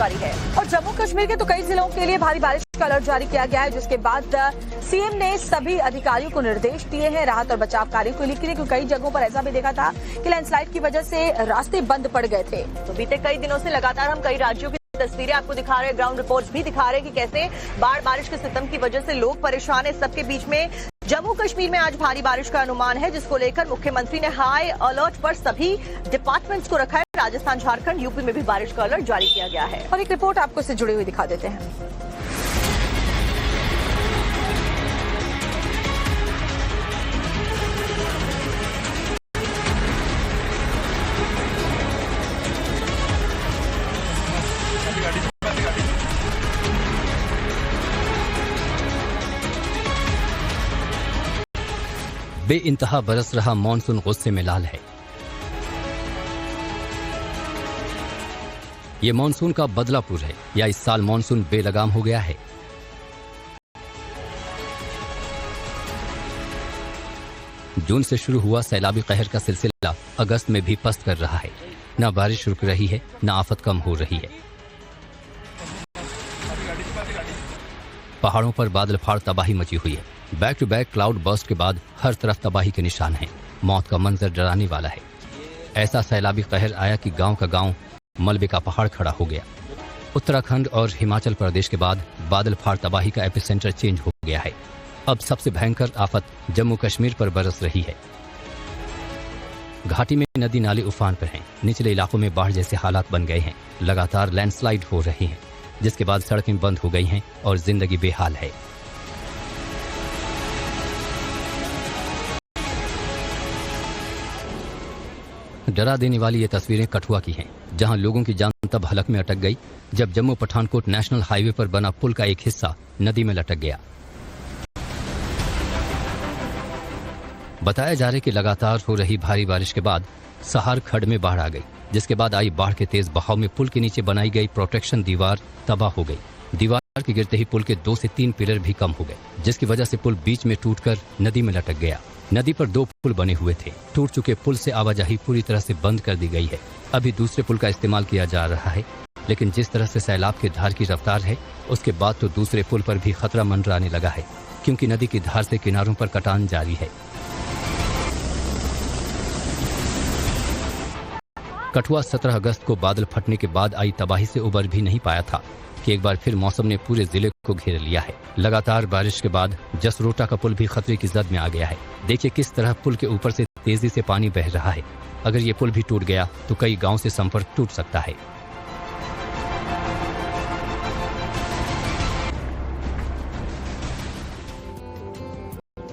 जारी है। और जम्मू कश्मीर के तो कई जिलों के लिए भारी बारिश का अलर्ट जारी किया गया है, जिसके बाद सीएम ने सभी अधिकारियों को निर्देश दिए हैं राहत और बचाव कार्यों को लेकर, क्योंकि कई जगहों पर ऐसा भी देखा था कि लैंडस्लाइड की वजह से रास्ते बंद पड़ गए थे। तो बीते कई दिनों से लगातार हम कई राज्यों की तस्वीरें आपको दिखा रहे हैं, ग्राउंड रिपोर्ट्स भी दिखा रहे हैं कि कैसे बाढ़ बारिश के सितम की वजह से लोग परेशान है। सबके बीच में जम्मू कश्मीर में आज भारी बारिश का अनुमान है, जिसको लेकर मुख्यमंत्री ने हाई अलर्ट पर सभी डिपार्टमेंट्स को रखा है। राजस्थान, झारखंड, यूपी में भी बारिश का अलर्ट जारी किया गया है। और एक रिपोर्ट आपको इससे जुड़ी हुई दिखा देते हैं। बेइंतहा बरस रहा मॉनसून गुस्से में लाल है। ये मॉनसून का बदलापुर है या इस साल मॉनसून बेलगाम हो गया है। जून से शुरू हुआ सैलाबी कहर का सिलसिला अगस्त में भी पस्त कर रहा है। न बारिश रुक रही है, न आफत कम हो रही है। पहाड़ों पर बादल फाड़ तबाही मची हुई है। Back to back cloudburst के बाद हर तरफ तबाही के निशान हैं। मौत का मंजर डराने वाला है। ऐसा सैलाबी कहर आया कि गांव का गांव मलबे का पहाड़ खड़ा हो गया। उत्तराखंड और हिमाचल प्रदेश के बाद बादल फाड़ तबाही का एपिसेंटर चेंज हो गया है। अब सबसे भयंकर आफत जम्मू कश्मीर पर बरस रही है। घाटी में नदी नाले उफान पर हैं। निचले इलाकों में बाढ़ जैसे हालात बन गए हैं। लगातार लैंडस्लाइड हो रही हैं, जिसके बाद सड़कें बंद हो गई हैं और जिंदगी बेहाल है। डरा देने वाली ये तस्वीरें कठुआ की हैं, जहां लोगों की जान तब हलक में अटक गई जब जम्मू पठानकोट नेशनल हाईवे पर बना पुल का एक हिस्सा नदी में लटक गया। बताया जा रहा है कि लगातार हो रही भारी बारिश के बाद सहार खड्ड में बाढ़ आ गई, जिसके बाद आई बाढ़ के तेज बहाव में पुल के नीचे बनाई गई प्रोटेक्शन दीवार तबाह हो गई। दीवार के गिरते ही पुल के 2 से 3 पिलर भी कम हो गए, जिसकी वजह से पुल बीच में टूटकर नदी में लटक गया। नदी पर 2 पुल बने हुए थे। टूट चुके पुल से आवाजाही पूरी तरह से बंद कर दी गई है। अभी दूसरे पुल का इस्तेमाल किया जा रहा है, लेकिन जिस तरह से सैलाब की धार की रफ्तार है, उसके बाद तो दूसरे पुल पर भी खतरा मंडराने लगा है, क्योंकि नदी की धार से किनारों पर कटान जारी है। कठुआ 17 अगस्त को बादल फटने के बाद आई तबाही से उबर भी नहीं पाया था कि एक बार फिर मौसम ने पूरे जिले को घेर लिया है। लगातार बारिश के बाद जसरोटा का पुल भी खतरे की जद में आ गया है। देखिए किस तरह पुल के ऊपर से तेजी से पानी बह रहा है। अगर ये पुल भी टूट गया तो कई गांव से संपर्क टूट सकता है।